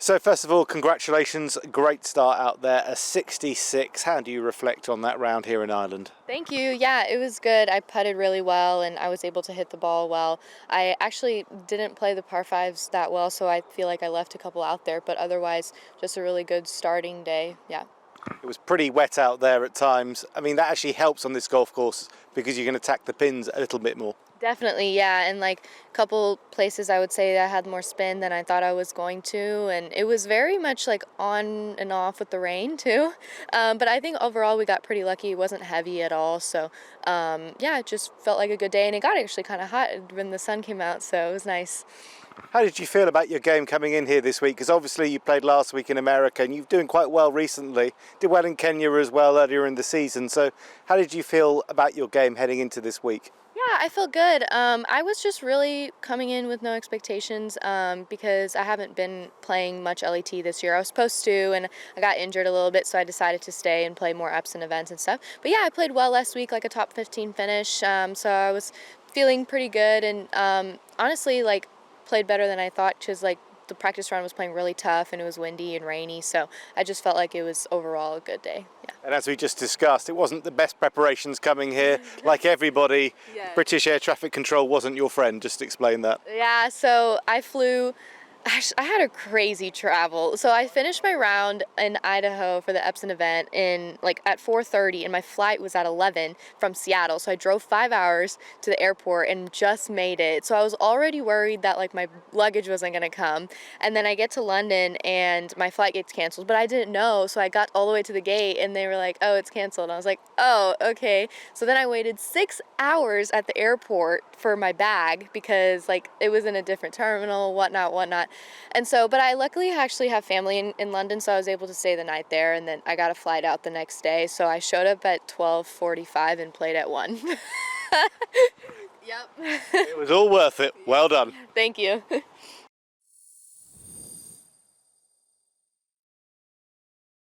So first of all, congratulations, great start out there, a 66. How do you reflect on that round here in Ireland? Thank you. Yeah, it was good. I putted really well and I was able to hit the ball well. I actually didn't play the par fives that well, so I feel like I left a couple out there, but otherwise, just a really good starting day. Yeah. It was pretty wet out there at times. I mean, that actually helps on this golf course because you can attack the pins a little bit more. Definitely, yeah. And like a couple places I would say I had more spin than I thought I was going to. And it was very much like on and off with the rain too. But I think overall we got pretty lucky. It wasn't heavy at all. So yeah, it just felt like a good day. And it got actually kind of hot when the sun came out. So it was nice. How did you feel about your game coming in here this week? Because obviously you played last week in America and you're doing quite well recently. Did well in Kenya as well earlier in the season. So how did you feel about your game heading into this week? Yeah, I feel good. I was just really coming in with no expectations because I haven't been playing much LET this year. I was supposed to, and I got injured a little bit, so I decided to stay and play more Epson events and stuff. But yeah, I played well last week, like a top 15 finish. So I was feeling pretty good, and honestly, like played better than I thought because like the practice round was playing really tough and it was windy and rainy. So I just felt like it was overall a good day. Yeah. And as we just discussed, it wasn't the best preparations coming here. Like everybody, Yeah. British air traffic control wasn't your friend. Just explain that. Yeah, so I flew. I had a crazy travel. So I finished my round in Idaho for the Epson event in like at 4:30, and my flight was at 11 from Seattle. So I drove 5 hours to the airport and just made it. So I was already worried that like my luggage wasn't gonna come. And then I get to London and my flight gets canceled, but I didn't know. So I got all the way to the gate and they were like, "Oh, it's canceled." And I was like, "Oh, okay." So then I waited 6 hours at the airport for my bag because like it was in a different terminal, whatnot. And so, but I luckily actually have family in London, so I was able to stay the night there, and then I got a flight out the next day. So I showed up at 12:45 and played at 1. Yep. It was all worth it. Well done. Thank you.